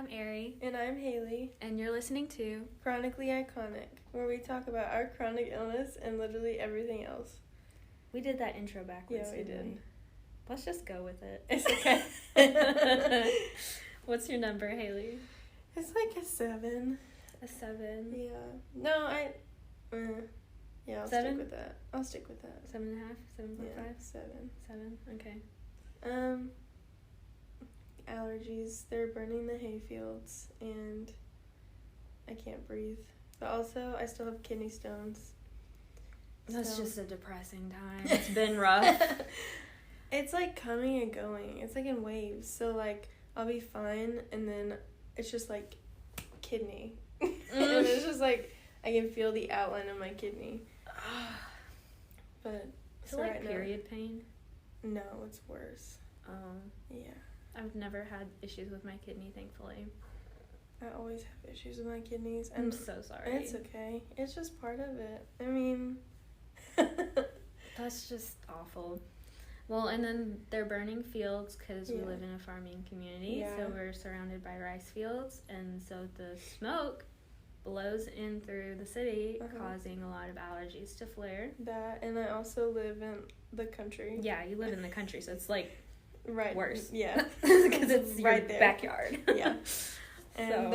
I'm Ari. And I'm Haley. And you're listening to Chronically Iconic, where we talk about our chronic illness and literally everything else. We did that intro backwards. Yeah, we did. Let's just go with it. It's okay. What's your number, Haley? It's like a 7. A 7? Yeah. No, yeah, I'll 7? stick with that. 7.5? 7.5? Yeah, 7. 7? Okay. Allergies. They're burning the hay fields, and I can't breathe. But also, I still have kidney stones. That's just a depressing time. It's been rough. It's like coming and going. It's like in waves. So like I'll be fine, and then it's just like kidney. And it's just like I can feel the outline of my kidney. But is it like period pain? No, it's worse. Yeah. I've never had issues with my kidney, thankfully. I always have issues with my kidneys. I'm so sorry. It's okay. It's just part of it. I mean... That's just awful. Well, and then they're burning fields because we live in a farming community, so we're surrounded by rice fields, and so the smoke blows in through the city, causing a lot of allergies to flare. That, and I also live in the country. Yeah, you live in the country, so it's like worse. Yeah. Because it's your right there. backyard. Yeah. And so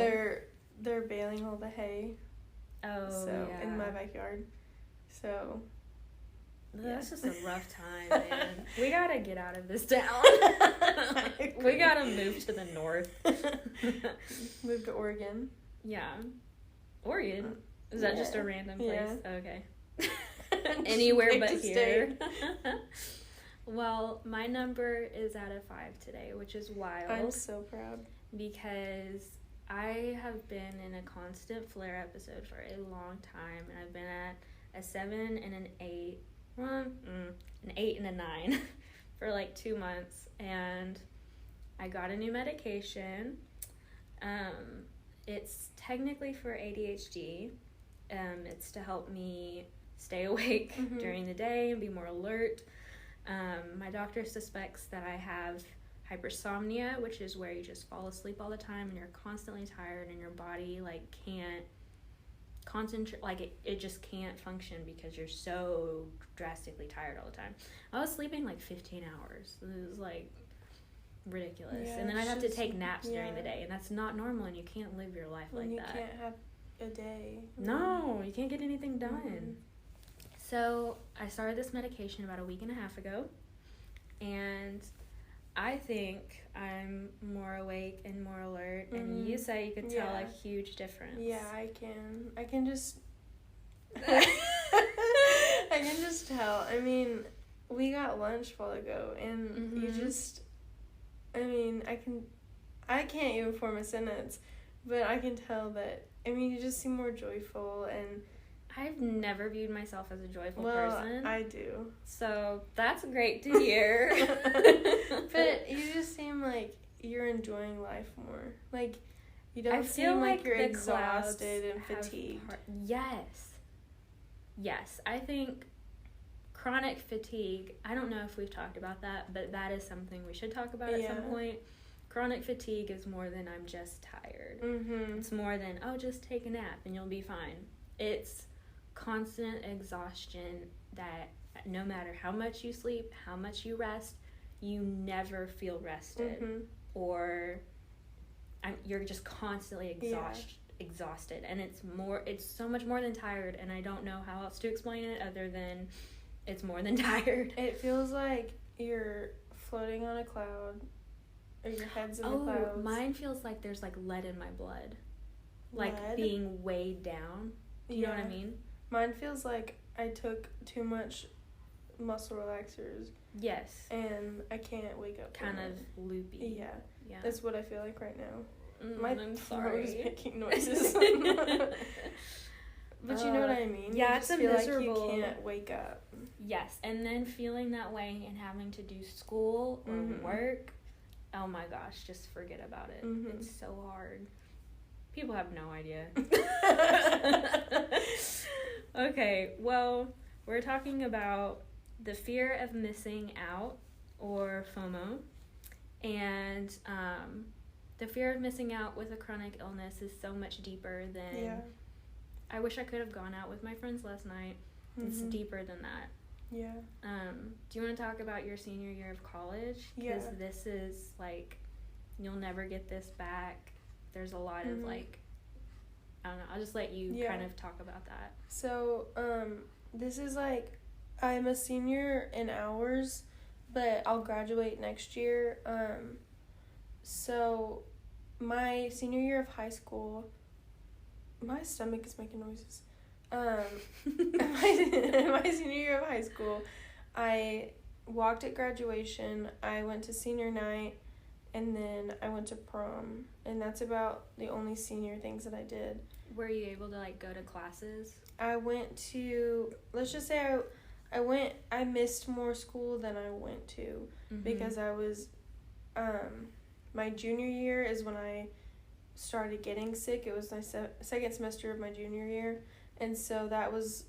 they're baling all the hay. In my backyard. So that's just a rough time, man. We gotta get out of this town. We gotta move to the north. Move to Oregon. Yeah. Oregon? Is that just a random place? Yeah. Okay. Anywhere but here. Well, my number is at a 5 today, which is wild. I'm so proud. Because I have been in a constant flare episode for a long time, and I've been at a 7 and an 8. An 8 and a 9 for like 2 months, and I got a new medication. It's technically for ADHD. It's to help me stay awake during the day and be more alert. My doctor suspects that I have hypersomnia, which is where you just fall asleep all the time and you're constantly tired and your body like can't concentrate, like it just can't function because you're so drastically tired all the time. I was sleeping like 15 hours. It was like ridiculous. And then I'd have to take naps during the day, and that's not normal, and you can't live your life like that. You can't have a day. No, you can't get anything done. So I started this medication about a week and a half ago, and I think I'm more awake and more alert, and you say you could tell a huge difference. Yeah, I can. I can just... I can just tell. I mean, we got lunch a while ago, and you just... I mean, I can't even form a sentence, but I can tell that, I mean, you just seem more joyful, and... I've never viewed myself as a joyful person. I do. So that's great to hear. But you just seem like you're enjoying life more. Like, you don't seem like you're exhausted and fatigued. Yes. I think chronic fatigue, I don't know if we've talked about that, but that is something we should talk about at some point. Chronic fatigue is more than I'm just tired. It's more than, just take a nap and you'll be fine. It's constant exhaustion that no matter how much you sleep, how much you rest, you never feel rested, or you're just constantly exhausted, and it's so much more than tired, and I don't know how else to explain it other than it's more than tired. It feels like you're floating on a cloud, or your head's in the clouds. Mine feels like there's like lead in my blood, like lead? Being weighed down. Do you know what I mean? Mine feels like I took too much muscle relaxers. Yes. And I can't wake up. Kind of loopy. Yeah. That's what I feel like right now. My throat is making noises. But you know what I mean? Yeah, you it's just a feel miserable... like you can't wake up. Yes, and then feeling that way and having to do school or work, oh my gosh, just forget about it. It's so hard. People have no idea. Okay, well, we're talking about the fear of missing out, or FOMO, and the fear of missing out with a chronic illness is so much deeper than, I wish I could have gone out with my friends last night. It's deeper than that. Yeah. Do you want to talk about your senior year of college? Because this is, like, you'll never get this back. There's a lot of, like, I don't know. I'll just let you kind of talk about that. So, this is, like, I'm a senior in hours, but I'll graduate next year. So, my senior year of high school, my stomach is making noises. My senior year of high school, I walked at graduation, I went to senior night, and then I went to prom, and that's about the only senior things that I did. Were you able to, like, go to classes? I went to, let's just say I missed more school than I went to, because I was, my junior year is when I started getting sick. It was my second semester of my junior year. And so that was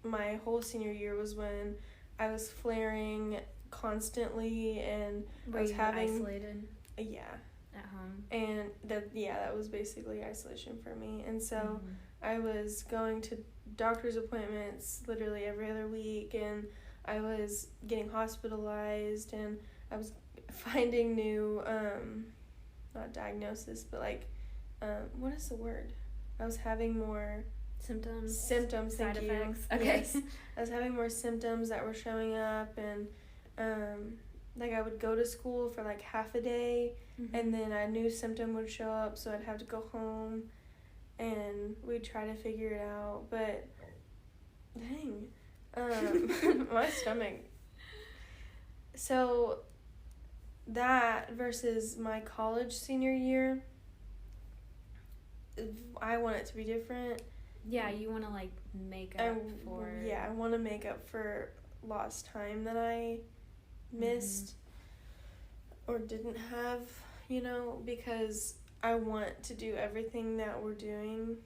my whole senior year was when I was flaring constantly, and I was having isolated. Yeah. At home. And that was basically isolation for me. And so I was going to doctor's appointments literally every other week, and I was getting hospitalized, and I was finding new not diagnosis, but like what is the word? I was having more symptoms, side effects. Okay. Yes. I was having more symptoms that were showing up, and like I would go to school for like half a day, and then a new symptom would show up, so I'd have to go home, and we'd try to figure it out. But dang, my stomach. So that versus my college senior year, I want it to be different. Yeah, you want to, like, make up for... Yeah, I want to make up for lost time that I missed or didn't have, you know, because I want to do everything that we're doing,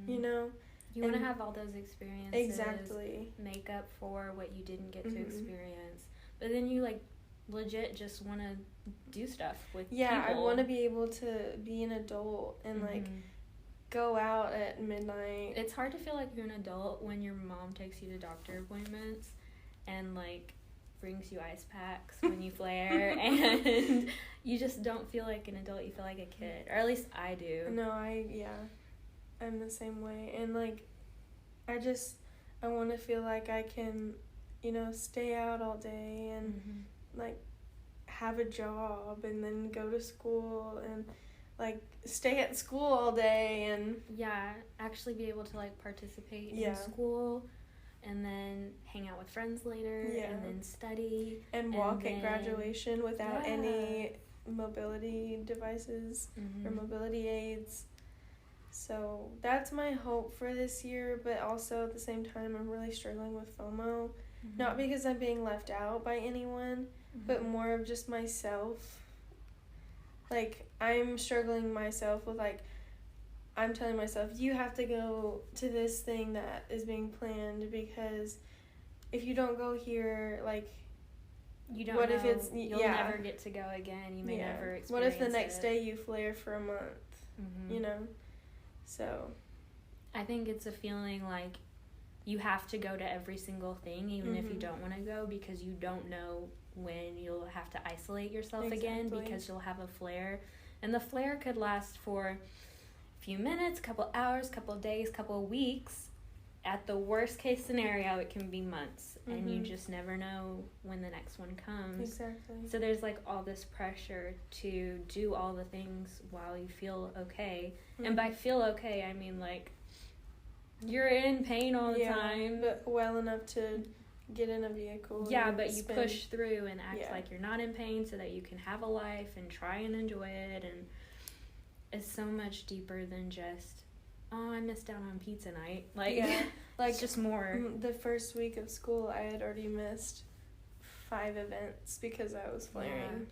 you know. You want to have all those experiences. Exactly. Make up for what you didn't get to experience. But then you, like, legit just want to do stuff with people. Yeah, I want to be able to be an adult and, like... go out at midnight. It's hard to feel like you're an adult when your mom takes you to doctor appointments and, like, brings you ice packs when you flare, and you just don't feel like an adult. You feel like a kid, or at least I do. No, I'm the same way, and, like, I want to feel like I can, you know, stay out all day and like have a job, and then go to school and, like, stay at school all day, and actually be able to, like, participate in school, and then hang out with friends later, and then study and walk at graduation without any mobility devices or mobility aids. So that's my hope for this year, but also at the same time I'm really struggling with FOMO, not because I'm being left out by anyone, but more of just myself. Like, I'm struggling myself with, like, I'm telling myself, you have to go to this thing that is being planned, because if you don't go here, like, you don't know, if it's, you'll never get to go again. You may never experience it. What if the next day you flare for a month, you know? So. I think it's a feeling like you have to go to every single thing, even if you don't want to go, because you don't know when you'll have to isolate yourself again, because you'll have a flare, and the flare could last for a few minutes, couple hours, couple days, couple weeks. At the worst case scenario, it can be months, and you just never know when the next one comes. Exactly. So there's, like, all this pressure to do all the things while you feel okay, and by feel okay, I mean, like, you're in pain all the time, but well enough to get in a vehicle. Yeah, but you push through and act like you're not in pain so that you can have a life and try and enjoy it. And it's so much deeper than just, oh, I missed out on pizza night. Like, like, it's just more. The first week of school, I had already missed 5 events because I was flaring.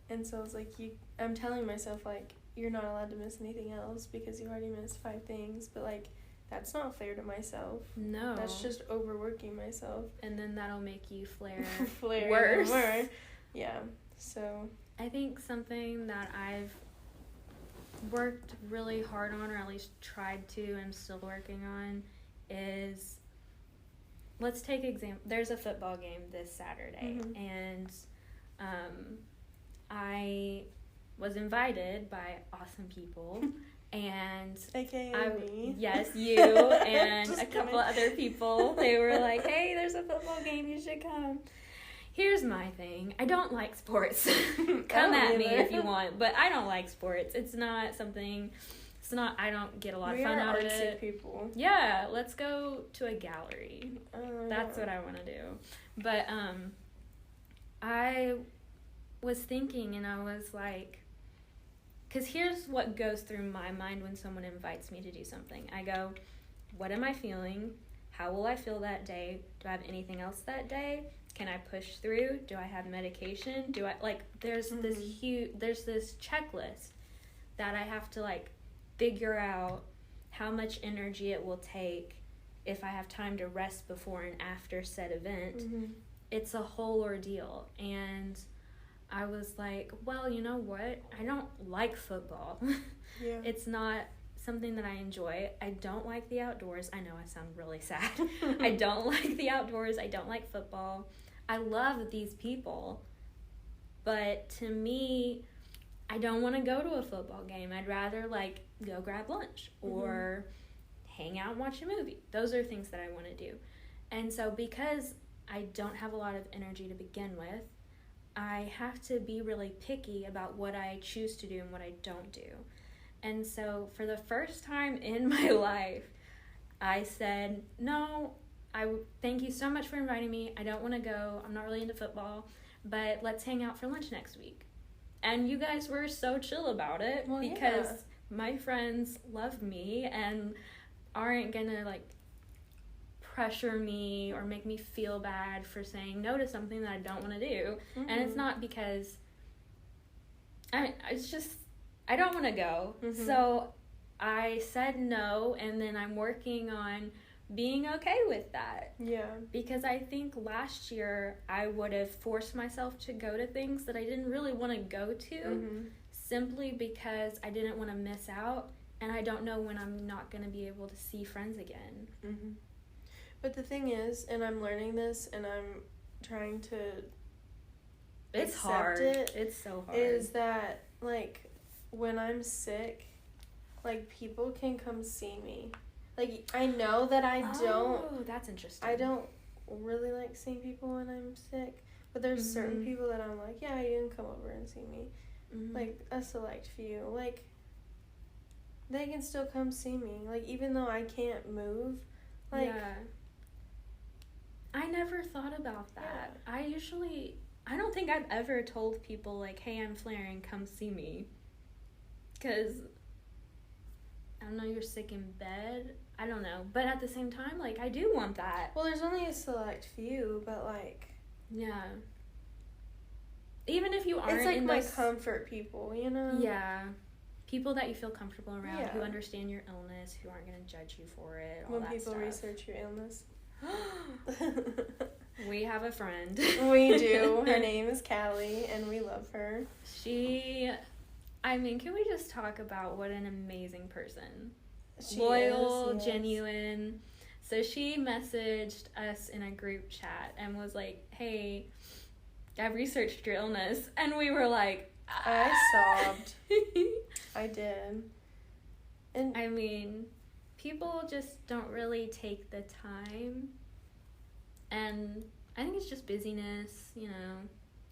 And so I was like, I'm telling myself, like, you're not allowed to miss anything else because you already missed 5 things. But, like, that's not fair to myself. No. That's just overworking myself. And then that'll make you flare worse. More. Yeah. So. I think something that I've worked really hard on, or at least tried to, and still working on, is, let's take there's a football game this Saturday, and I was invited by awesome people, and AKA me. Yes, you and a couple other people. They were like, hey, there's a football game, you should come. Here's my thing. I don't like sports. Come at me if you want, but I don't like sports. It's not, I don't get a lot of fun out of it. People. Yeah, let's go to a gallery. That's what I want to do. But I was thinking, and I was like, because here's what goes through my mind when someone invites me to do something. I go, what am I feeling? How will I feel that day? Do I have anything else that day? Can I push through? Do I have medication? Do I, like, there's this checklist that I have to, like, figure out how much energy it will take if I have time to rest before and after said event. It's a whole ordeal. And I was like, well, you know what? I don't like football. Yeah. It's not something that I enjoy. I don't like the outdoors. I know I sound really sad. I don't like the outdoors. I don't like football. I love these people. But to me, I don't want to go to a football game. I'd rather, like, go grab lunch or hang out and watch a movie. Those are things that I want to do. And so because I don't have a lot of energy to begin with, I have to be really picky about what I choose to do and what I don't do. And so for the first time in my life, I said, no, thank you so much for inviting me. I don't want to go. I'm not really into football, but let's hang out for lunch next week. And you guys were so chill about it because my friends love me and aren't going to, like, pressure me or make me feel bad for saying no to something that I don't want to do. And it's not because it's just I don't want to go. So I said no, and then I'm working on being okay with that. Yeah. Because I think last year I would have forced myself to go to things that I didn't really want to go to simply because I didn't want to miss out, and I don't know when I'm not going to be able to see friends again. But the thing is, and I'm learning this, and I'm trying to It's hard. It's so hard. Is that, like, when I'm sick, like, people can come see me. Like, I know that I don't... Oh, that's interesting. I don't really like seeing people when I'm sick. But there's certain people that I'm like, yeah, you can come over and see me. Like, a select few. Like, they can still come see me. Like, even though I can't move. Like... Yeah. I never thought about that. Yeah. I don't think I've ever told people, like, hey, I'm flaring, come see me. Because, I don't know, you're sick in bed. I don't know. But at the same time, like, I do want that. Well, there's only a select few, but, like... Yeah. Even if you aren't it's like in my comfort people, you know? Yeah. People that you feel comfortable around, who understand your illness, who aren't going to judge you for it, all when that people stuff. Research your illness. We have a friend. We do. Her name is Callie, and we love her. Can we just talk about what an amazing person? Loyal, genuine. So she messaged us in a group chat and was like, hey, I've researched your illness. And we were like, I sobbed. I did. And I mean, people just don't really take the time. And I think it's just busyness, you know.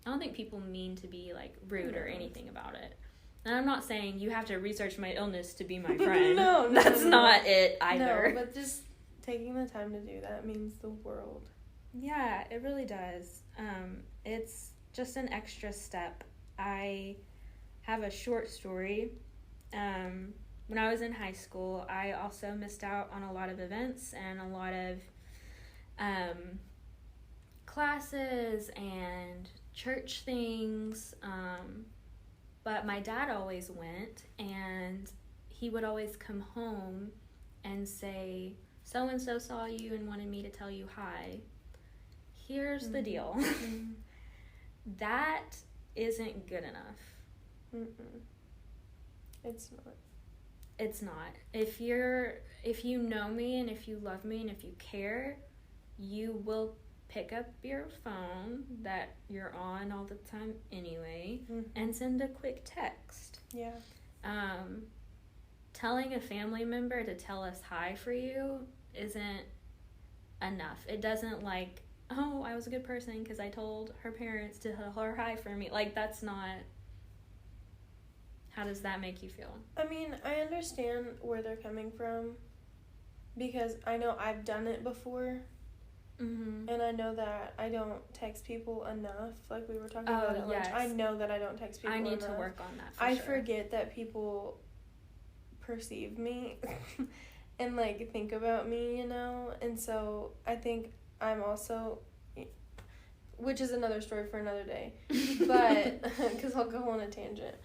I don't think people mean to be, like, rude or anything about it. And I'm not saying you have to research my illness to be my friend. No, that's not it either. No, but just taking the time to do that means the world. Yeah, it really does. It's just an extra step. I have a short story. When I was in high school, I also missed out on a lot of events and a lot of classes and church things. But my dad always went, and he would always come home and say, so-and-so saw you and wanted me to tell you hi. Here's the deal. That isn't good enough. It's not. It's not. If you know me and if you love me and if you care, you will pick up your phone that you're on all the time anyway, and send a quick text. Yeah. Telling a family member to tell us hi for you isn't enough. It doesn't like, oh, I was a good person because I told her parents to tell her hi for me. Like, that's not... How does that make you feel? I mean, I understand where they're coming from because I know I've done it before. And I know that I don't text people enough, like we were talking about at lunch. I know that I don't text people enough. I need to work on that, I forget that people perceive me and, like, think about me, you know? And so I think I'm also... Which is another story for another day. But... Because I'll go on a tangent.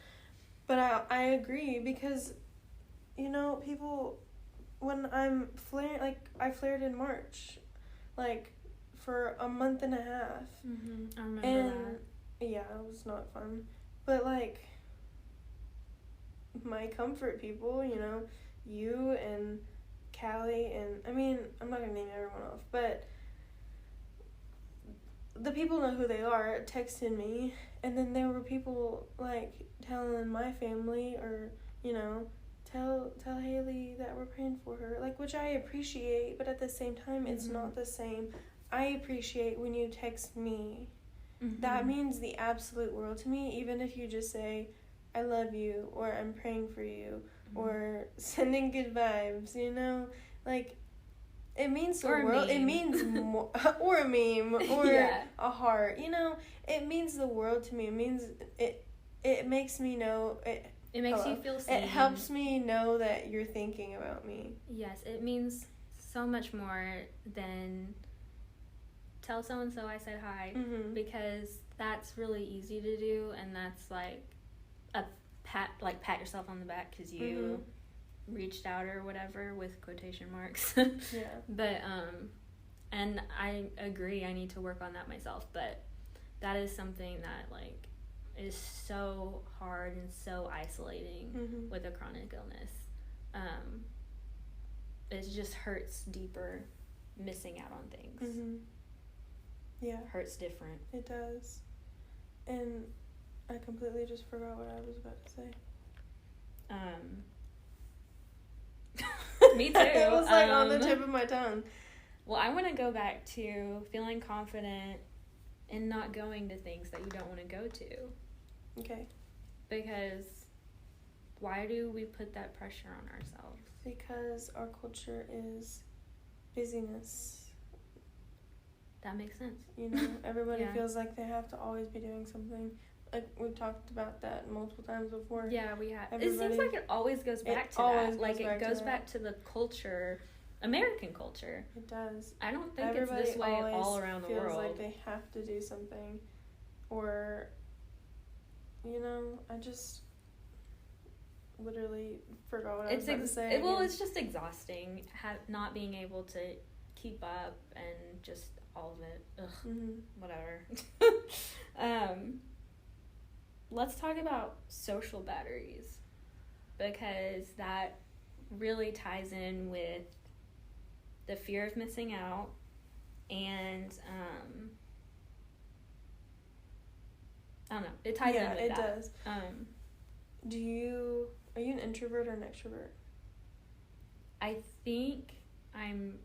But I agree because, you know, people... When I'm flaring... Like, I flared in March. Like, for a month and a half. I remember that. Yeah, it was not fun. But, like, my comfort people, you know, you and Callie and, I mean, I'm not going to name everyone off, but the people know who they are, texted me, and then there were people, like, telling my family or, you know, tell HAILEY that we're praying for her, like, which I appreciate, but at the same time, it's not the same. I appreciate when you text me. That means the absolute world to me, even if you just say, I love you, or I'm praying for you, or sending good vibes, you know? Like, it means the world. It means more, or a meme, or a heart, you know? It means the world to me. It means, it makes me know... It makes you feel seen. It helps me know that you're thinking about me. Yes, it means so much more than tell so-and-so I said hi, because that's really easy to do, and that's like a pat yourself on the back because you reached out or whatever with quotation marks. But, and I agree, I need to work on that myself, but that is something that, like, is so hard and so isolating with a chronic illness. It just hurts deeper missing out on things. Yeah. Hurts different. It does. And I completely just forgot what I was about to say. Me too. It was like on the tip of my tongue. Well, I want to go back to feeling confident in not going to things that you don't want to go to. Okay. Because why do we put that pressure on ourselves? Because our culture is busyness. That makes sense. You know, everybody feels like they have to always be doing something. Like, we've talked about that multiple times before. Yeah, we have. It seems like it always goes back to that. Like, it goes back to the culture, American culture. It does. I don't think it's this way all around the world. Feels like they have to do something. Or, you know, I just literally forgot what I was about to say. Well, it's just exhausting, not being able to keep up and just all of it. Ugh, whatever. Let's talk about social batteries, because that really ties in with the fear of missing out and I don't know, it ties in with that. Yeah, it does. Are you an introvert or an extrovert? I think I'm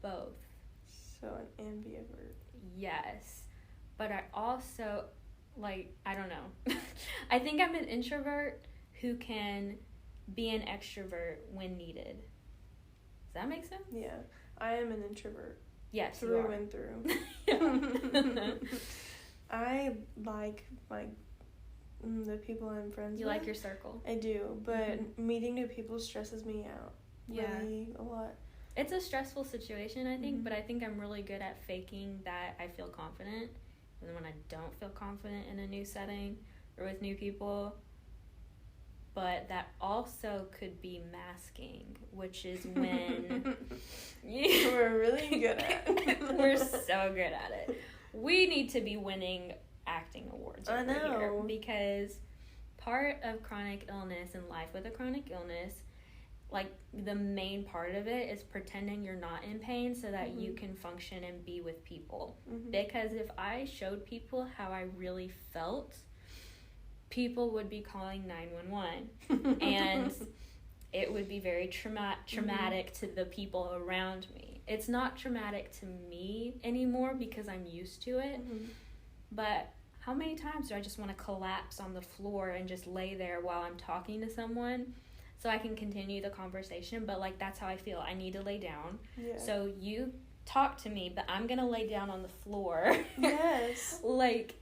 both. So an ambivert. Yes. But I also, like, I don't know. I think I'm an introvert who can be an extrovert when needed. Does that make sense? Yeah. I am an introvert. Yes, through and through. I like the people I'm friends with. You like your circle? I do, but meeting new people stresses me out. Really a lot. It's a stressful situation, I think, but I think I'm really good at faking that I feel confident. And when I don't feel confident in a new setting or with new people. But that also could be masking, which is when... We're really good at it. We're so good at it. We need to be winning acting awards over here, because part of chronic illness and life with a chronic illness, like the main part of it is pretending you're not in pain so that you can function and be with people. Because if I showed people how I really felt, people would be calling 911 and it would be very traumatic to the people around me. It's not traumatic to me anymore because I'm used to it, but how many times do I just want to collapse on the floor and just lay there while I'm talking to someone so I can continue the conversation? But, like, that's how I feel. I need to lay down. Yeah. So you talk to me, but I'm going to lay down on the floor. Yes. Like,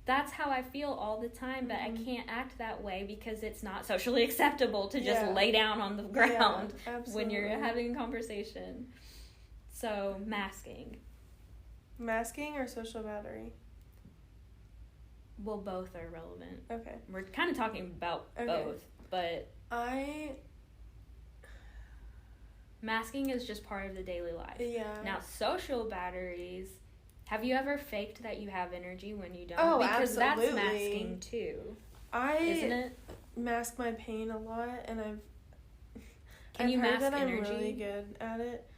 that's how I feel all the time, but I can't act that way because it's not socially acceptable to just lay down on the ground when you're having a conversation. So, masking. Masking or social battery? Well, both are relevant. Okay. We're kind of talking about both, but... Masking is just part of the daily life. Yeah. Now, social batteries... Have you ever faked that you have energy when you don't? Oh, because absolutely. That's masking, too. Isn't it? Mask my pain a lot, and I've you heard mask that energy? I'm really good at it.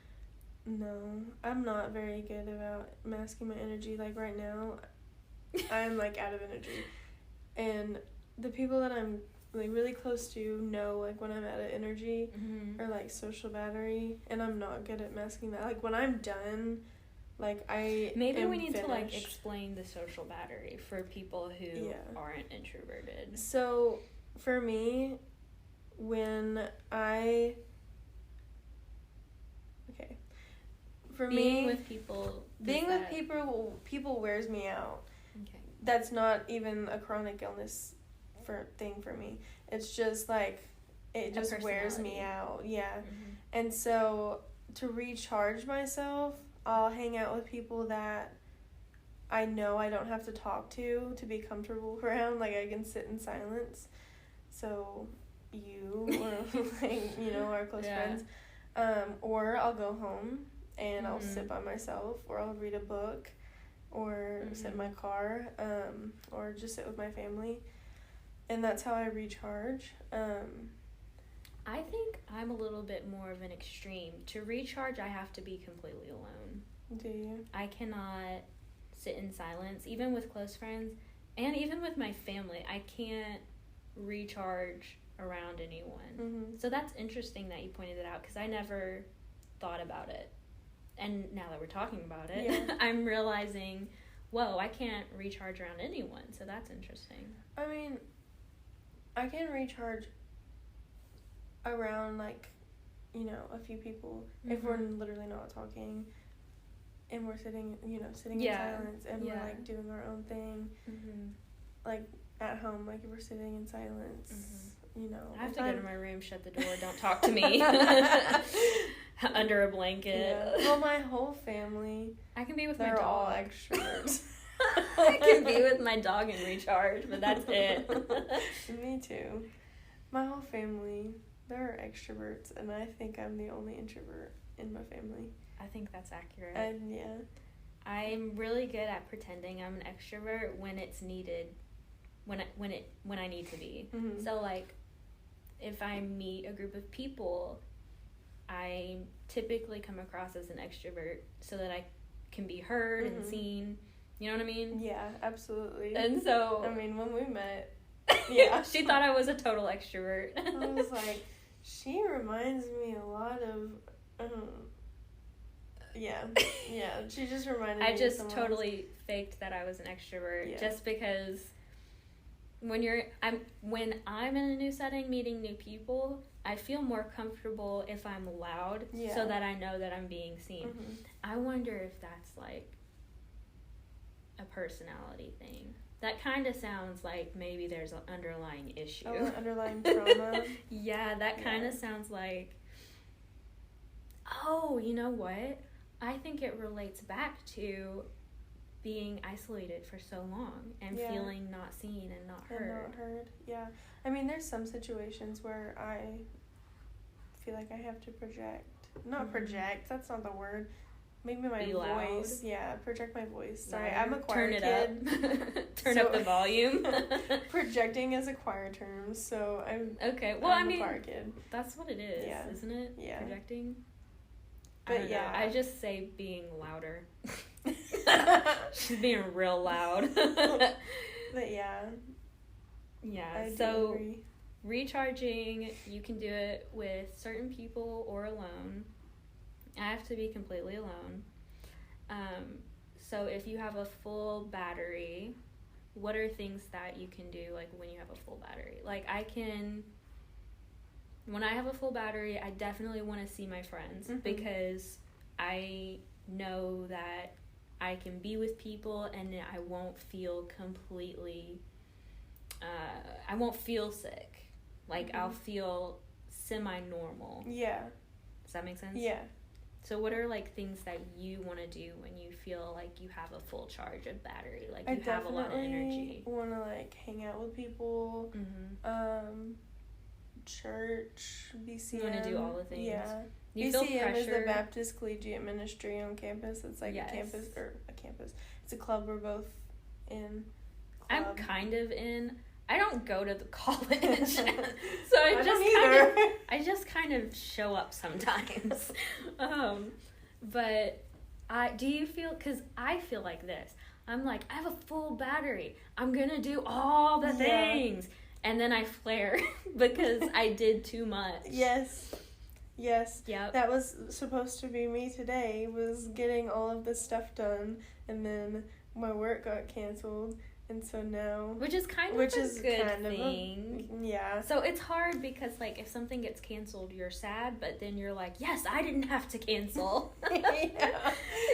No, I'm not very good about masking my energy. Like, right now, I'm, like, out of energy. And the people that I'm, like, really close to know, like, when I'm out of energy or, like, social battery, and I'm not good at masking that. Like, when I'm done, like, Maybe we need finished. to, like, explain the social battery for people who aren't introverted. So, for me, when I... Okay. For being me... with people... Being with people wears me out. Okay. That's not even a chronic illness thing for me. It's just, like, it just wears me out. Yeah. And so, to recharge myself... I'll hang out with people that I know I don't have to talk to be comfortable around. Like, I can sit in silence. So, you, or, like, you know, our close friends. Or I'll go home and I'll sit by myself, or I'll read a book, or sit in my car, or just sit with my family. And that's how I recharge. I think I'm a little bit more of an extreme. To recharge, I have to be completely alone. Do you? I cannot sit in silence, even with close friends, and even with my family. I can't recharge around anyone. So that's interesting that you pointed it out, because I never thought about it. And now that we're talking about it, I'm realizing, whoa, I can't recharge around anyone. So that's interesting. I mean, I can recharge around, like, you know, a few people if we're literally not talking and we're sitting in silence and we're, like, doing our own thing, like, at home, like, if we're sitting in silence, you know. I have to go to my room, shut the door, don't talk to me. Under a blanket. Yeah. Well, my whole family, I can be with my dog. They're all extroverts. I can be with my dog and recharge, but that's it. Me too. My whole family... They're extroverts, and I think I'm the only introvert in my family. I think that's accurate. And yeah. I'm really good at pretending I'm an extrovert when it's needed, when I need to be. So, like, if I meet a group of people, I typically come across as an extrovert so that I can be heard and seen. You know what I mean? Yeah, absolutely. And so... I mean, when we met... Yeah. She thought I was a total extrovert. I was like, she reminds me a lot of... Yeah, she just reminded me I just of totally faked that I was an extrovert just because when I'm in a new setting, meeting new people, I feel more comfortable if I'm loud so that I know that I'm being seen. I wonder if that's, like, a personality thing. That kind of sounds like maybe there's an underlying issue. Oh, underlying trauma? Yeah, that kind of sounds like... Oh, you know what? I think it relates back to being isolated for so long and feeling not seen and not heard. Yeah. I mean, there's some situations where I feel like I have to project. Not project, that's not the word. maybe my voice. Yeah, project my voice. Sorry, I'm a choir kid. Turn it up. Turn up the volume. Projecting is a choir term, so I'm okay. Well, I'm a choir kid. That's what it is, isn't it? Yeah. Projecting. But yeah, I just say being louder. She's being real loud. But yeah. Yeah. So recharging, you can do it with certain people or alone. I have to be completely alone. So if you have a full battery, what are things that you can do, like, when you have a full battery? Like, when I have a full battery, I definitely want to see my friends, because I know that I can be with people and I won't feel completely, I won't feel sick. Like, I'll feel semi-normal. Yeah. Does that make sense? Yeah. So what are, like, things that you want to do when you feel like you have a full charge of battery? Like, you have a lot of energy. I want to, like, hang out with people. Church, BCM. You want to do all the things. Yeah. You BCM is the Baptist Collegiate Ministry on campus. It's like a campus. It's a club we're both in. I'm kind of in. I don't go to the college, so I just kind of show up sometimes. But do you feel? Because I feel like this. I'm like, I have a full battery. I'm gonna do all the things, and then I flare because I did too much. Yes. Yep. That was supposed to be me today. Was getting all of this stuff done, and then my work got canceled. And so now... Which is kind of a good thing. Yeah. So it's hard because, like, if something gets canceled, you're sad, but then you're like, yes, I didn't have to cancel.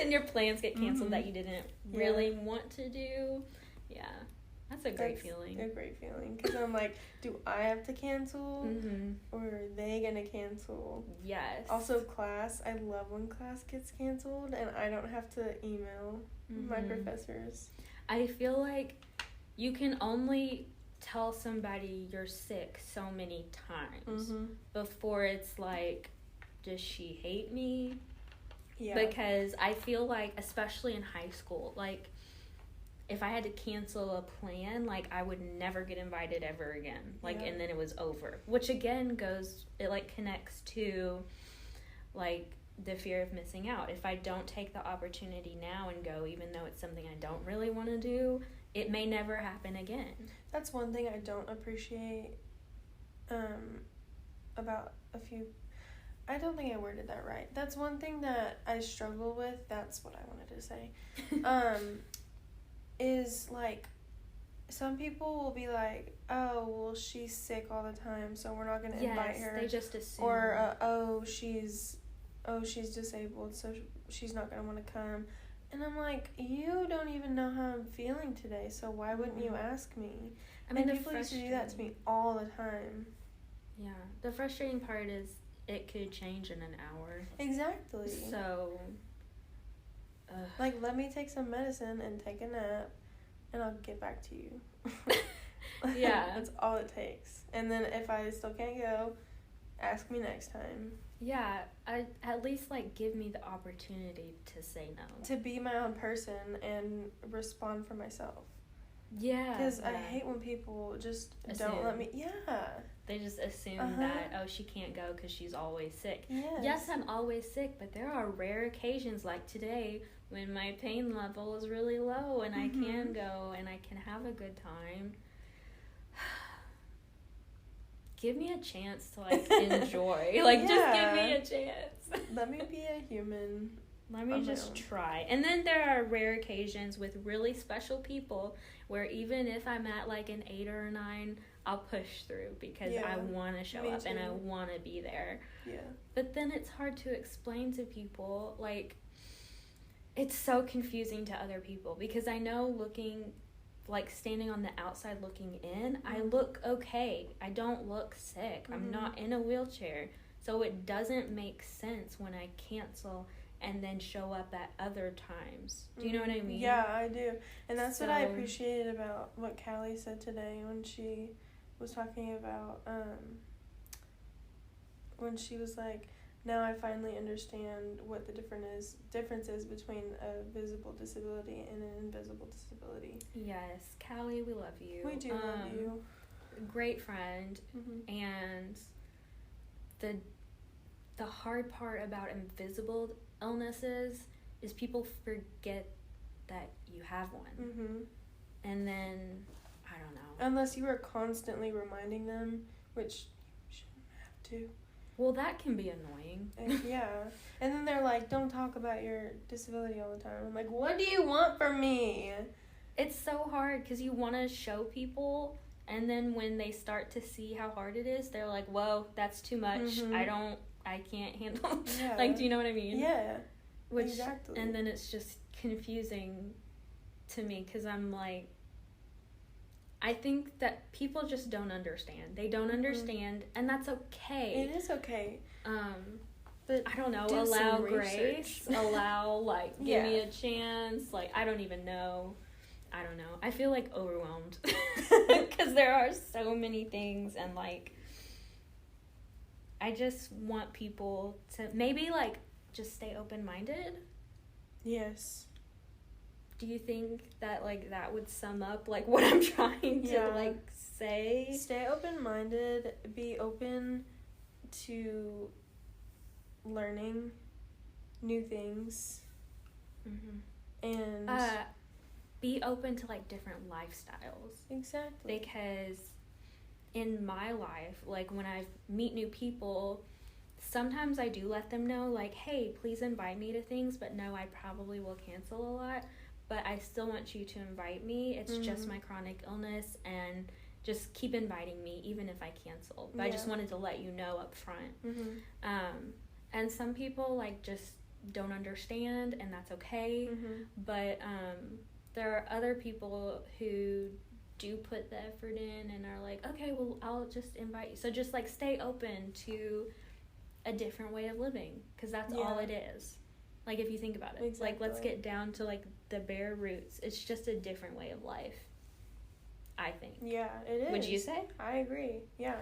And your plans get canceled that you didn't really want to do. Yeah. That's a great feeling. A great feeling. Because I'm like, do I have to cancel? Or are they going to cancel? Yes. Also, class. I love when class gets canceled and I don't have to email my professors. I feel like you can only tell somebody you're sick so many times before it's like, does she hate me? Yeah. Because I feel like, especially in high school, like, if I had to cancel a plan, like, I would never get invited ever again. Like, and then it was over. Which, again, connects to, like, the fear of missing out. If I don't take the opportunity now and go, even though it's something I don't really want to do, it may never happen again. That's one thing I don't appreciate about I don't think I worded that right. That's one thing that I struggle with. That's what I wanted to say. Is, like, some people will be like, oh, well, she's sick all the time, so we're not going to invite her. They just assume. Or, she's disabled, so she's not going to want to come. And I'm like, you don't even know how I'm feeling today, so why wouldn't you ask me? I mean, people used to do that to me all the time. Yeah. The frustrating part is it could change in an hour. Exactly. So... like, let me take some medicine and take a nap, and I'll get back to you. Yeah. That's all it takes. And then if I still can't go, ask me next time. Yeah, at least, like, give me the opportunity to say no. To be my own person and respond for myself. Yeah. Because I hate when people just don't let me... Yeah. They just assume that, oh, she can't go because she's always sick. Yes, I'm always sick, but there are rare occasions like today when my pain level is really low and I can go and I can have a good time. Give me a chance to, like, enjoy. Like, just give me a chance. Let me be a human. Let me just try. And then there are rare occasions with really special people where even if I'm at, like, an 8 or a 9, I'll push through because I want to show up and I want to be there. Yeah. But then it's hard to explain to people. Like, it's so confusing to other people because I know standing on the outside looking in, I look okay. I don't look sick. I'm not in a wheelchair. So it doesn't make sense when I cancel and then show up at other times. Do you know what I mean? Yeah, I do. And that's what I appreciated about what Callie said today when she was talking about, when she was like, now I finally understand what the difference is between a visible disability and an invisible disability. Yes, Callie, we love you. We do love you. Great friend. Mm-hmm. And the hard part about invisible illnesses is people forget that you have one. Mm-hmm. And then, I don't know. Unless you are constantly reminding them, which you shouldn't have to. Well, that can be annoying. Yeah. And then they're like, don't talk about your disability all the time. I'm like, what do you want from me? It's so hard because you want to show people, and then when they start to see how hard it is, they're like, whoa, that's too much. Mm-hmm. I can't handle. Yeah. Like, do you know what I mean? Yeah. Which, exactly. And then it's just confusing to me because I'm like, I think that people just don't understand. They don't understand, and that's okay. It is okay. But I don't know, allow grace, allow, like, give me a chance. Like, I don't even know. I don't know. I feel, like, overwhelmed because there are so many things, and, like, I just want people to maybe, like, just stay open-minded. Yes. Do you think that, like, that would sum up, like, what I'm trying to, like, say? Stay open-minded. Be open to learning new things. Mm-hmm. And be open to, like, different lifestyles. Exactly. Because in my life, like, when I meet new people, sometimes I do let them know, like, hey, please invite me to things, but no, I probably will cancel a lot. But I still want you to invite me. It's just my chronic illness, and just keep inviting me, even if I cancel. But I just wanted to let you know up front. Mm-hmm. And some people, like, just don't understand, and that's okay. Mm-hmm. But there are other people who do put the effort in and are like, okay, well, I'll just invite you. So just, like, stay open to a different way of living, because that's all it is. Like, if you think about it. Exactly. Like, let's get down to, like, the bare roots. It's just a different way of life, I think. Yeah, it is. Would you say? I agree, yeah.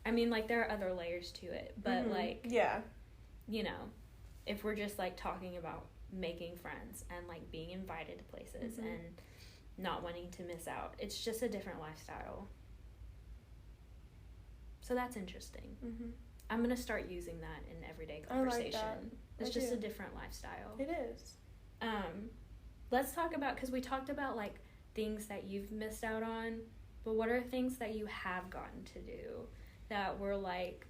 I mean, like, there are other layers to it, but, like, you know, if we're just, like, talking about making friends and, like, being invited to places and not wanting to miss out, it's just a different lifestyle. So that's interesting. I'm going to start using that in everyday conversation. I like that. It's just a different lifestyle. It is. Let's talk about, because we talked about, like, things that you've missed out on, but what are things that you have gotten to do that were, like,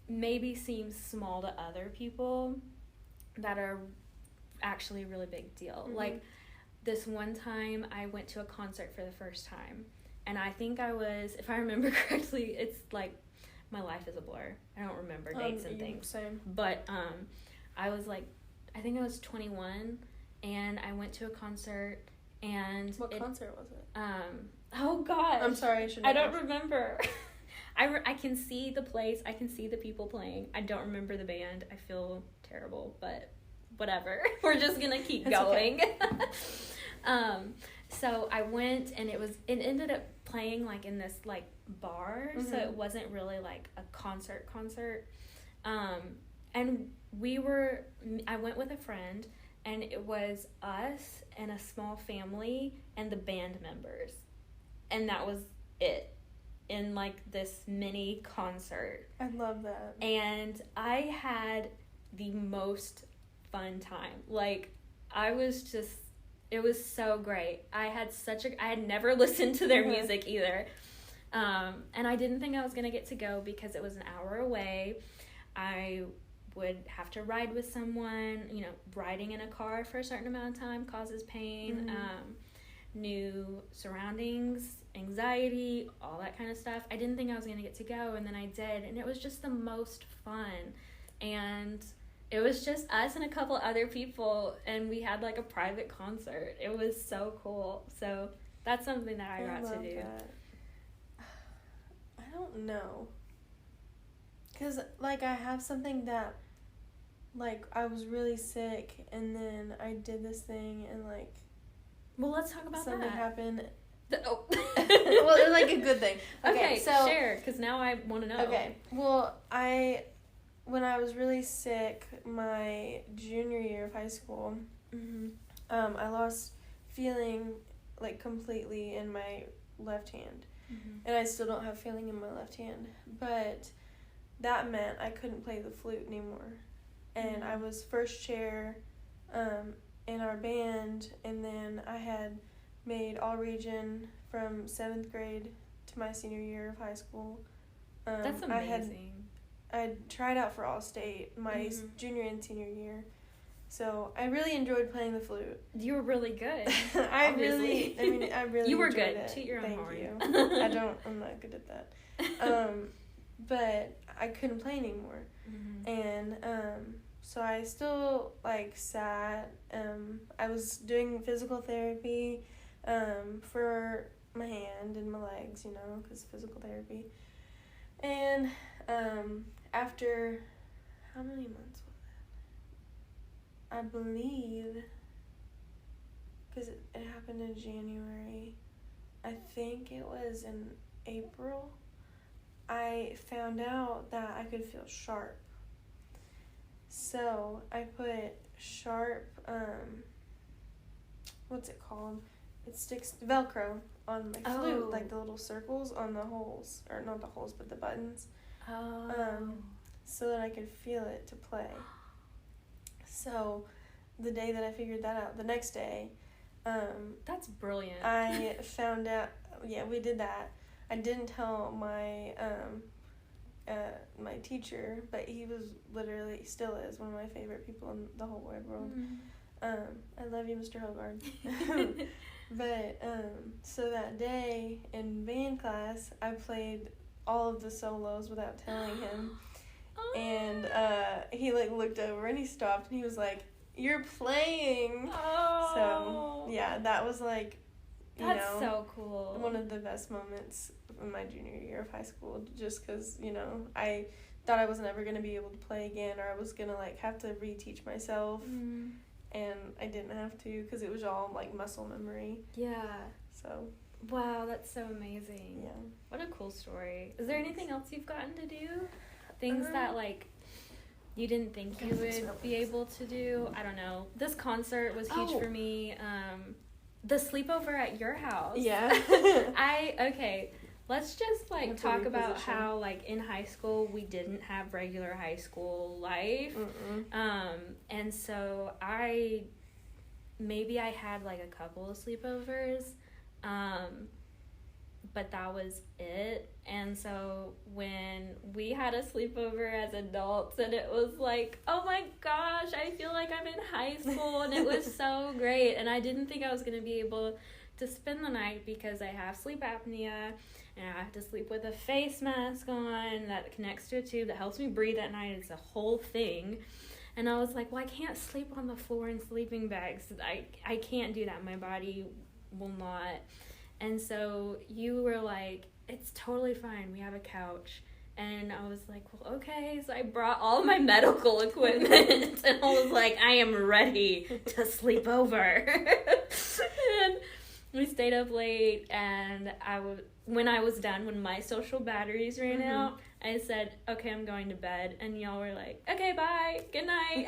maybe seem small to other people that are actually a really big deal? Like, this one time I went to a concert for the first time, and I think I was, if I remember correctly, it's like, my life is a blur. I don't remember dates and things. Same. But I was, like, I think I was 21, and I went to a concert, and what concert was it? Oh gosh, I'm sorry, I don't remember. I can see the place, I can see the people playing. I don't remember the band. I feel terrible, but whatever. We're just gonna keep going. Okay. So I went, and it ended up playing, like, in this, like, bar, so it wasn't really, like, a concert. And I went with a friend, and it was us and a small family and the band members, and that was it in, like, this mini concert. I love that. And I had the most fun time. Like, it was so great. I had never listened to their music either. And I didn't think I was going to get to go because it was an hour away. I would have to ride with someone. You know, riding in a car for a certain amount of time causes pain. New surroundings, anxiety, all that kind of stuff. I didn't think I was going to get to go, and then I did, and it was just the most fun. And it was just us and a couple other people, and we had, like, a private concert. It was so cool. So that's something that I got to do. That. I don't know. Because, like, I have something that, like, I was really sick, and then I did this thing, and, like... Well, let's talk about something that. Happened. Well, it's, like, a good thing. Okay, so... share, because now I want to know. Okay, well, I when I was really sick my junior year of high school, I lost feeling, like, completely in my left hand. And I still don't have feeling in my left hand. But that meant I couldn't play the flute anymore. And I was first chair in our band, and then I had made all-region from 7th grade to my senior year of high school. That's amazing. I tried out for All-State my junior and senior year. So I really enjoyed playing the flute. You were really good. I really you were enjoyed good. it. Toot your own horn. Thank you. I'm not good at that. But I couldn't play anymore. And so I still, like, sat. I was doing physical therapy for my hand and my legs, because physical therapy. And after, how many months was that? I believe, because it happened in January, I think it was in April, I found out that I could feel sharp. So I put sharp, what's it called? It sticks Velcro on my flute, like the little circles on the holes, or not the holes, but the buttons. So that I could feel it to play. So the day that I figured that out, the next day, that's brilliant. I found out, we did that. I didn't tell my my teacher, but he was literally, still is, one of my favorite people in the whole wide world. I love you, Mr. Hogard. But so that day in band class, I played all of the solos without telling him. And he, like, looked over and he stopped and he was like, "You're playing." So yeah, that was, like, that's so cool. One of the best moments in my junior year of high school, just because, I thought I wasn't ever going to be able to play again, or I was going to, like, have to reteach myself. And I didn't have to, because it was all, like, muscle memory. Yeah. So. Wow, that's so amazing. Yeah. What a cool story. Is there anything else you've gotten to do? Things that, like, you didn't think you would be able to do? I don't know. This concert was huge for me. The sleepover at your house. Yeah. Let's just, like, talk about how, like, in high school we didn't have regular high school life. And so I had, like, a couple of sleepovers, but that was it. And so when we had a sleepover as adults, and it was like, oh my gosh, I feel like I'm in high school, and it was so great. And I didn't think I was going to be able to spend the night because I have sleep apnea, and I have to sleep with a face mask on that connects to a tube that helps me breathe at night. It's a whole thing. And I was like, well, I can't sleep on the floor in sleeping bags. I can't do that. My body will not. And so you were like, it's totally fine. We have a couch. And I was like, well, okay. So I brought all my medical equipment. And I was like, I am ready to sleep over. And we stayed up late. And when I was done, when my social batteries ran out, I said, okay, I'm going to bed. And y'all were like, okay, bye. Good night.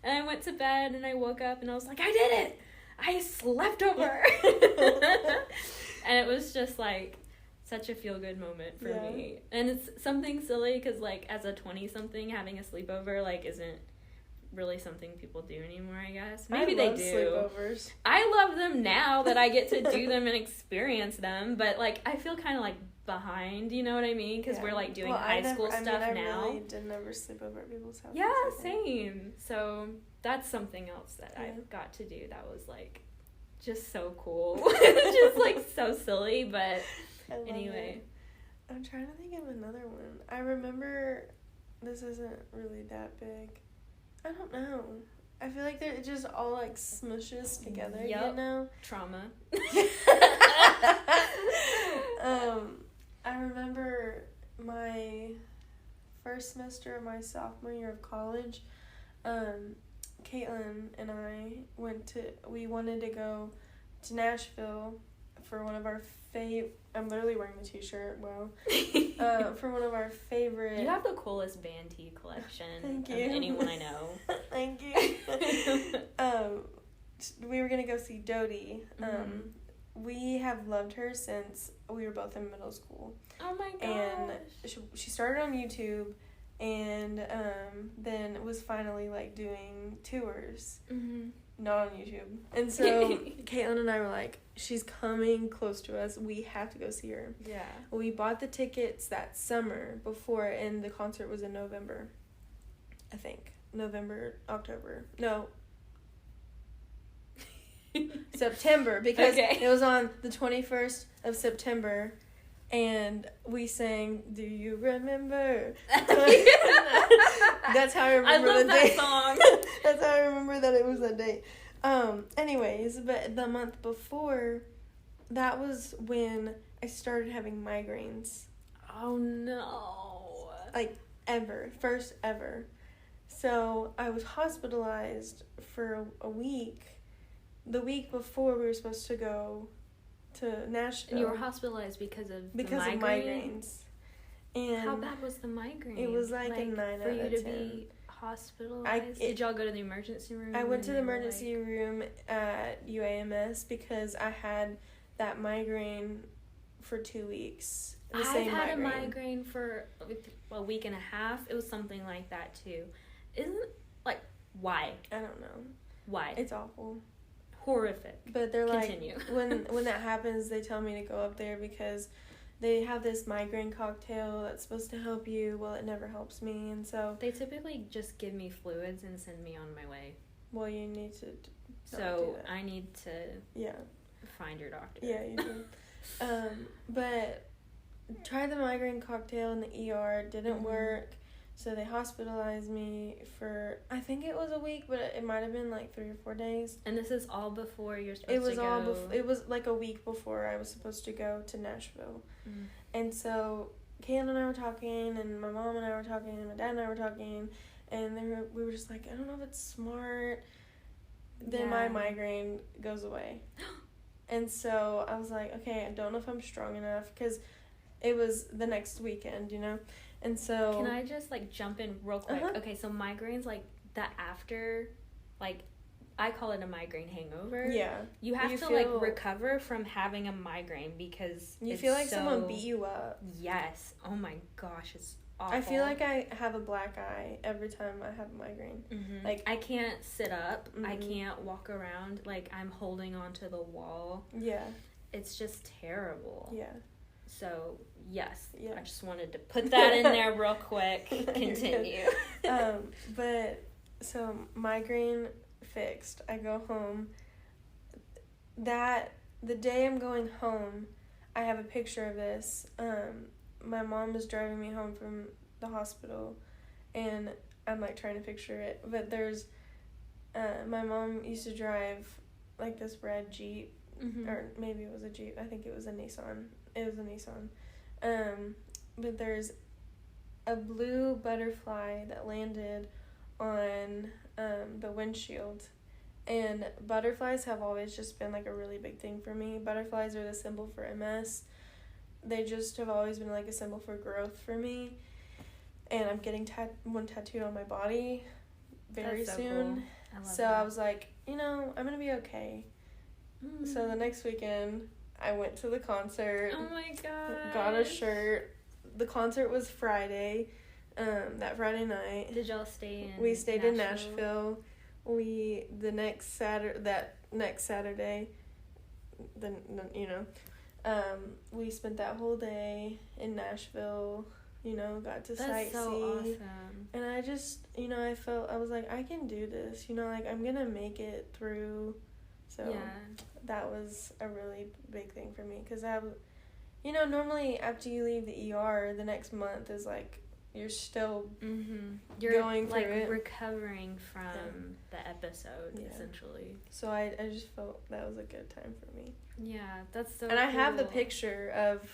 And I went to bed, and I woke up, and I was like, I did it. I slept over. And it was just, like, such a feel-good moment for me. And it's something silly because, like, as a 20-something, having a sleepover, like, isn't really something people do anymore, I guess. Maybe they do. Sleepovers. I love them now that I get to do them and experience them, but, like, I feel kind of, like, behind, you know what I mean? Because we're, like, doing high school stuff now. I really didn't ever sleep over at people's houses. Yeah, same. So that's something else that I got to do that was, like, just so cool. Just, like, so silly, but anyway. I'm trying to think of another one. I remember, this isn't really that big. I don't know. I feel like it just all, like, smushes together, you know? Trauma. I remember my first semester of my sophomore year of college, Caitlin and I we wanted to go to Nashville for one of our I'm literally wearing the t-shirt. Wow. For one of our favorite. You have the coolest band tee collection Thank of you. anyone I know. Thank you. We were gonna go see Dodie. We have loved her since we were both in middle school. Oh my gosh. And she started on YouTube, and then was finally like doing tours. Not on YouTube. And so Caitlin and I were like, she's coming close to us. We have to go see her. Yeah. We bought the tickets that summer before, and the concert was in November. I think. October. No. September, because it was on the 21st of September, and we sang "Do You Remember?" That's how I remember the date. Song. That's how I remember that it was that date. Anyways, but the month before, that was when I started having migraines. Oh no. Like first ever. So I was hospitalized for a week. The week before we were supposed to go to Nashville. And you were hospitalized because of migraines. And how bad was the migraine? It was like a 9 out of 10. For you to be hospitalized? Did y'all go to the emergency room? I went to the emergency room at UAMS because I had that migraine for 2 weeks. I've had a migraine for a week and a half. It was something like that too. Why? I don't know. Why? It's awful. Horrific. But they're Continue. like, when that happens, they tell me to go up there because they have this migraine cocktail that's supposed to help you. Well, it never helps me, and so they typically just give me fluids and send me on my way. Well, you need to. So I need to. Yeah. Find your doctor. Yeah, you do. But tried the migraine cocktail in the ER. Didn't work. So they hospitalized me for, I think it was a week, but it might have been like 3 or 4 days. And this is all before you're supposed to go? It was like a week before I was supposed to go to Nashville. And so Caitlin and I were talking, and my mom and I were talking, and my dad and I were talking, and we were just like, I don't know if it's smart. Then my migraine goes away. And so I was like, okay, I don't know if I'm strong enough, because it was the next weekend, you know? And so... Can I just, jump in real quick? Okay, so migraines, that after, I call it a migraine hangover. Yeah. You have to, recover from having a migraine because you feel like someone beat you up. Yes. Oh, my gosh, it's awful. I feel like I have a black eye every time I have a migraine. I can't sit up. I can't walk around. I'm holding onto the wall. Yeah. It's just terrible. Yeah. So, yes. Yeah. I just wanted to put that in there real quick. Continue. But, so, migraine fixed. I go home. The day I'm going home, I have a picture of this. My mom was driving me home from the hospital, and I'm, trying to picture it. But there's, my mom used to drive, this red Jeep, or maybe it was a Jeep. I think it was a Nissan. It was a Nissan. But there's a blue butterfly that landed on the windshield. And butterflies have always just been, a really big thing for me. Butterflies are the symbol for MS. They just have always been, a symbol for growth for me. And I'm getting one tattooed on my body very soon. Cool. So I was like, I'm going to be okay. So the next weekend, I went to the concert. Oh my god. Got a shirt. The concert was Friday, that Friday night. Did y'all stay in We stayed in Nashville. The next Saturday, we spent that whole day in Nashville, got to sightsee. That's so awesome. And I just, I was like, I can do this, I'm gonna make it through. So that was a really big thing for me, because normally after you leave the ER, the next month is you're still you're going through it, recovering from the episode essentially. So I just felt that was a good time for me. Yeah, that's so. And I have the picture of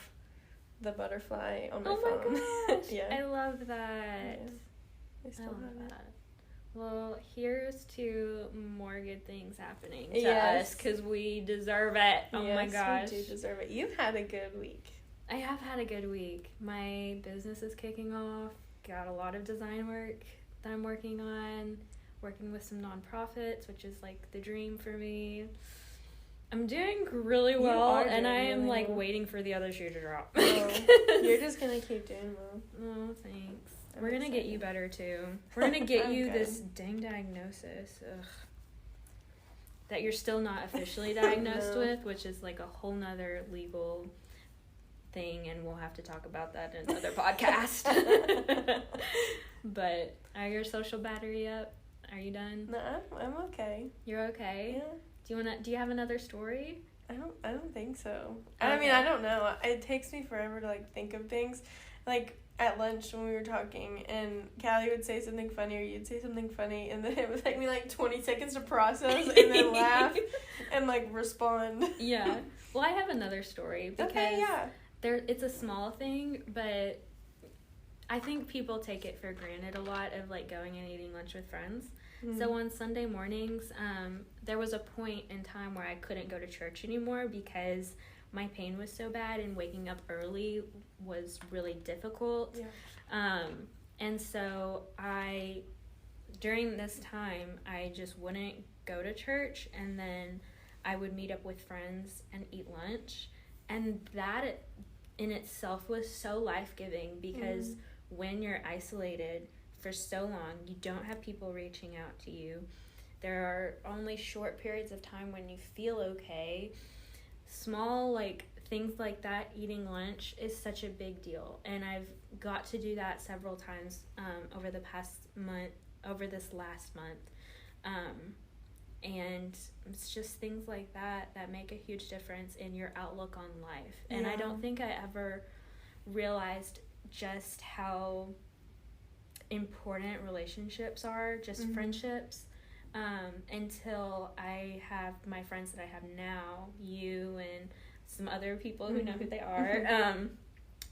the butterfly on my phone. Oh my gosh! Yeah, I love that. Yeah. I still have that. Well, here's to more good things happening to us, because we deserve it. Oh my gosh. We do deserve it. You've had a good week. I have had a good week. My business is kicking off. Got a lot of design work that I'm working on. Working with some nonprofits, which is like the dream for me. I'm doing really well, and I am like waiting for the other shoe to drop. Oh, you're just gonna keep doing well. Oh, thanks. We're gonna get you better too. We're gonna get you this dang diagnosis. Ugh. That you're still not officially diagnosed with, which is like a whole nother legal thing, and we'll have to talk about that in another podcast. But are your social battery up? Are you done? No, I'm okay. You're okay? Yeah. Do you have another story? I don't think so. Okay. I mean, I don't know. It takes me forever to like think of things. Like at lunch when we were talking, and Callie would say something funny, or you'd say something funny, and then it would take me like 20 seconds to process, and then laugh, and like respond. Yeah. Well, I have another story because it's a small thing, but I think people take it for granted a lot of like going and eating lunch with friends. Mm-hmm. So on Sunday mornings, there was a point in time where I couldn't go to church anymore because my pain was so bad, and waking up early was really difficult. Yeah. And so during this time, I just wouldn't go to church, and then I would meet up with friends and eat lunch. And that in itself was so life-giving, because when you're isolated for so long, you don't have people reaching out to you. There are only short periods of time when you feel okay. Small, like, things like that, eating lunch, is such a big deal. And I've got to do that several times over this last month. And it's just things like that make a huge difference in your outlook on life. And I don't think I ever realized just how important relationships are, just friendships, until I have my friends that I have now, you and some other people who know who they are.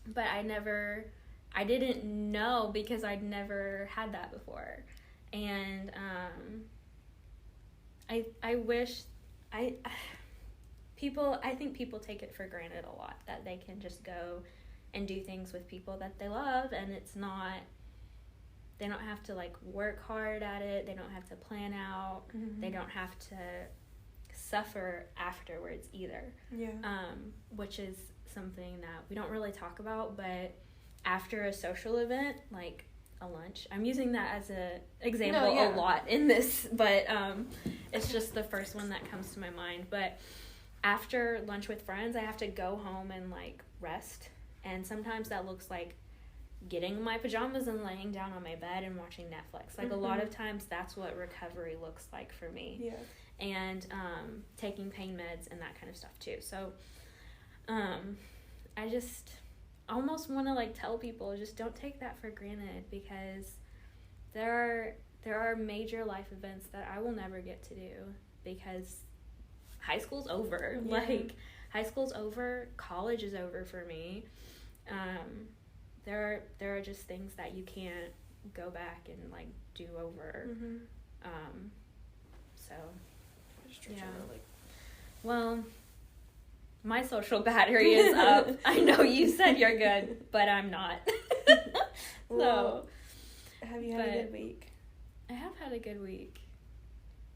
But I didn't know, because I'd never had that before. And I think people take it for granted a lot, that they can just go and do things with people that they love, and they don't have to like work hard at it, they don't have to plan out, they don't have to suffer afterwards either. Which is something that we don't really talk about, but after a social event, like a lunch, I'm using that as an example a lot in this, but it's just the first one that comes to my mind. But after lunch with friends, I have to go home and like rest, and sometimes that looks like getting in my pajamas and laying down on my bed and watching Netflix. Like a lot of times that's what recovery looks like for me. And taking pain meds and that kind of stuff too. So I just almost want to like tell people, just don't take that for granted, because there are major life events that I will never get to do, because high school's over. Like high school's over, college is over for me. There are just things that you can't go back and like do over. So yeah. Well, my social battery is up. I know you said you're good, but I'm not. So, have you had a good week? I have had a good week.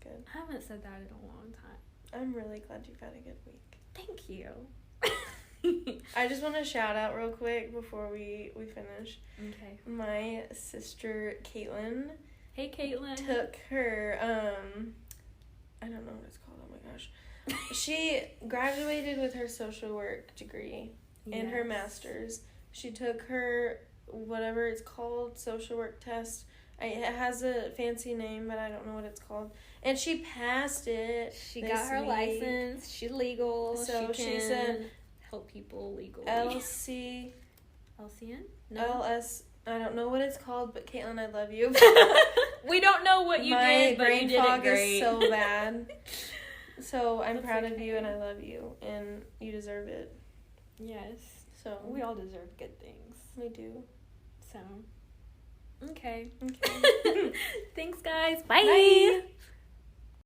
Good. I haven't said that in a long time. I'm really glad you've had a good week. Thank you. I just want to shout out real quick before we finish. Okay. My sister Caitlin. Hey, Caitlin. Took her I don't know what it's called. Oh my gosh. She graduated with her social work degree and her master's. She took her whatever it's called, social work test. It has a fancy name, but I don't know what it's called. And she passed it. She got her license. She's legal. So she said help people legally. LCN? No. LS. I don't know what it's called, but Caitlin, I love you. We don't know what you did, but you did it great. My brain fog is so bad. So I'm proud of you, and I love you, and you deserve it. Yes. So we all deserve good things. We do. So Okay. Okay. Thanks, guys. Bye.